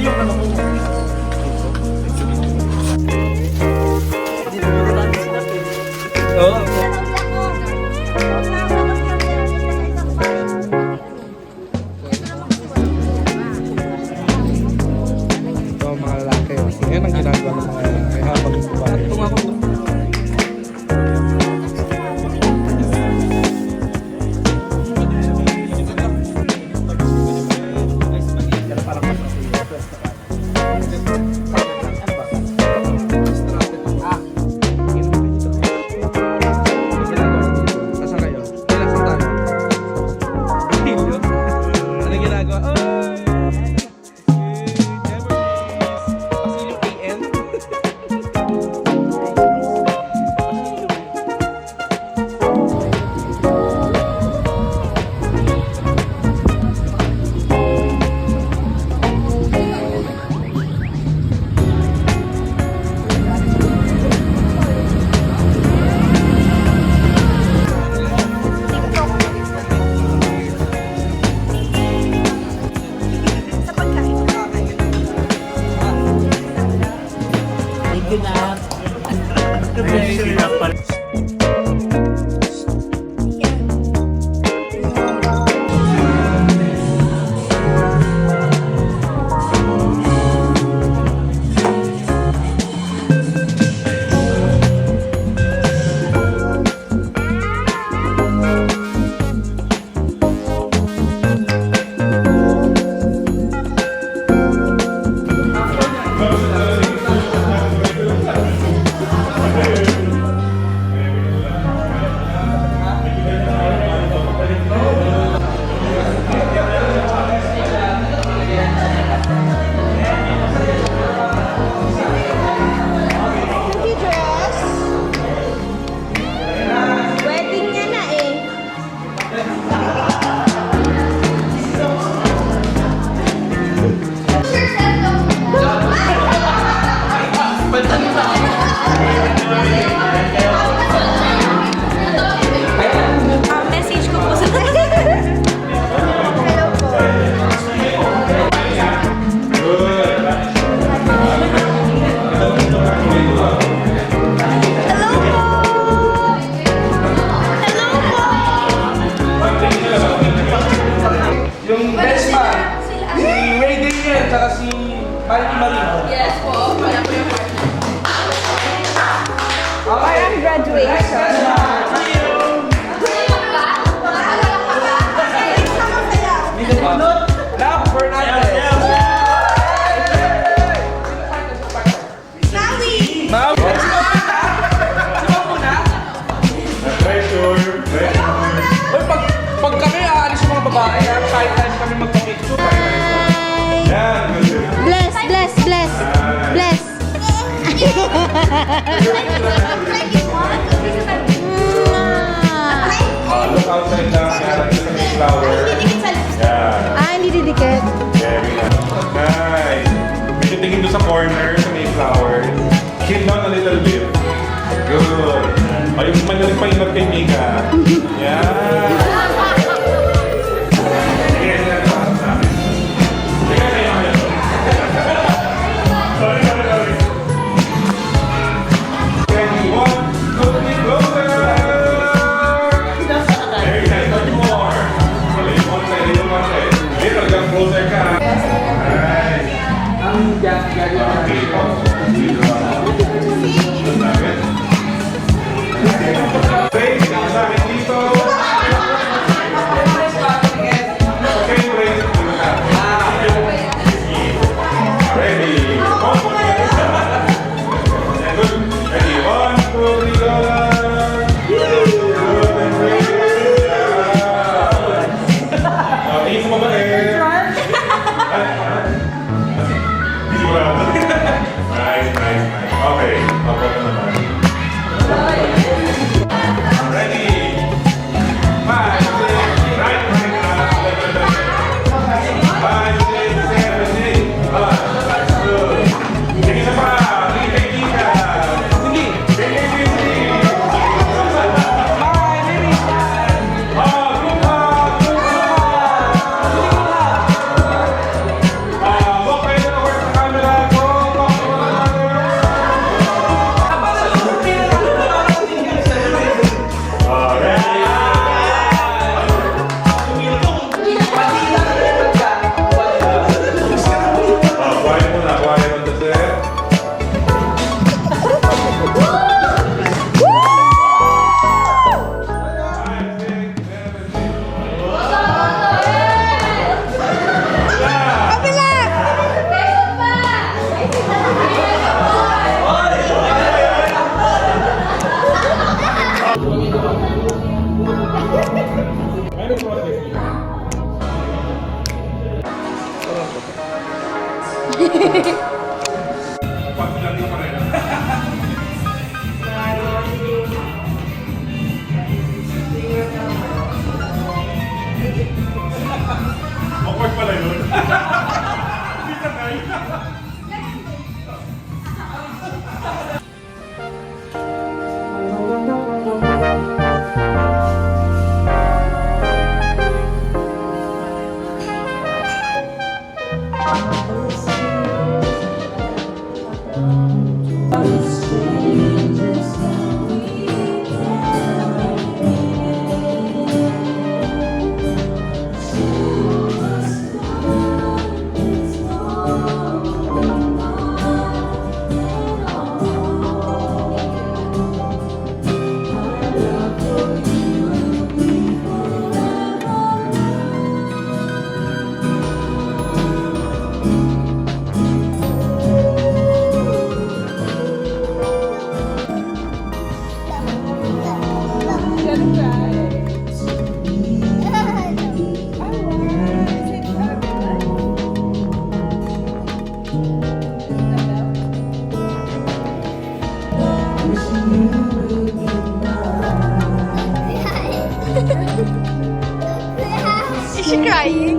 yung ano ko. Oo. Ito ang mga lalaki. Yan ang ginagawa ng mga lalaki habang babae. Message ko po sa Yung best man, si Ray Daniel, tsaka si Marky Marie. Yes po, wala po yung partner. Okay. Graduation. Love Fernandez. Ma'am. Sino muna? Uy, pag kami aalis yung mga babae, kahit time kami magpa-picture. Bless, bless, bless, bless. Look outside lang, meron sa may flower. Yeah. Hindi didikit. Very nice. Medyo tingin doon sa corner sa may flower. Chill down a little bit. Good. Ayun, manalig pa ingat kay Mika. Yeah. Nice. Okay. Pag-lali pa rin. Awkward pala yun. Hindi na kaya. Is she crying?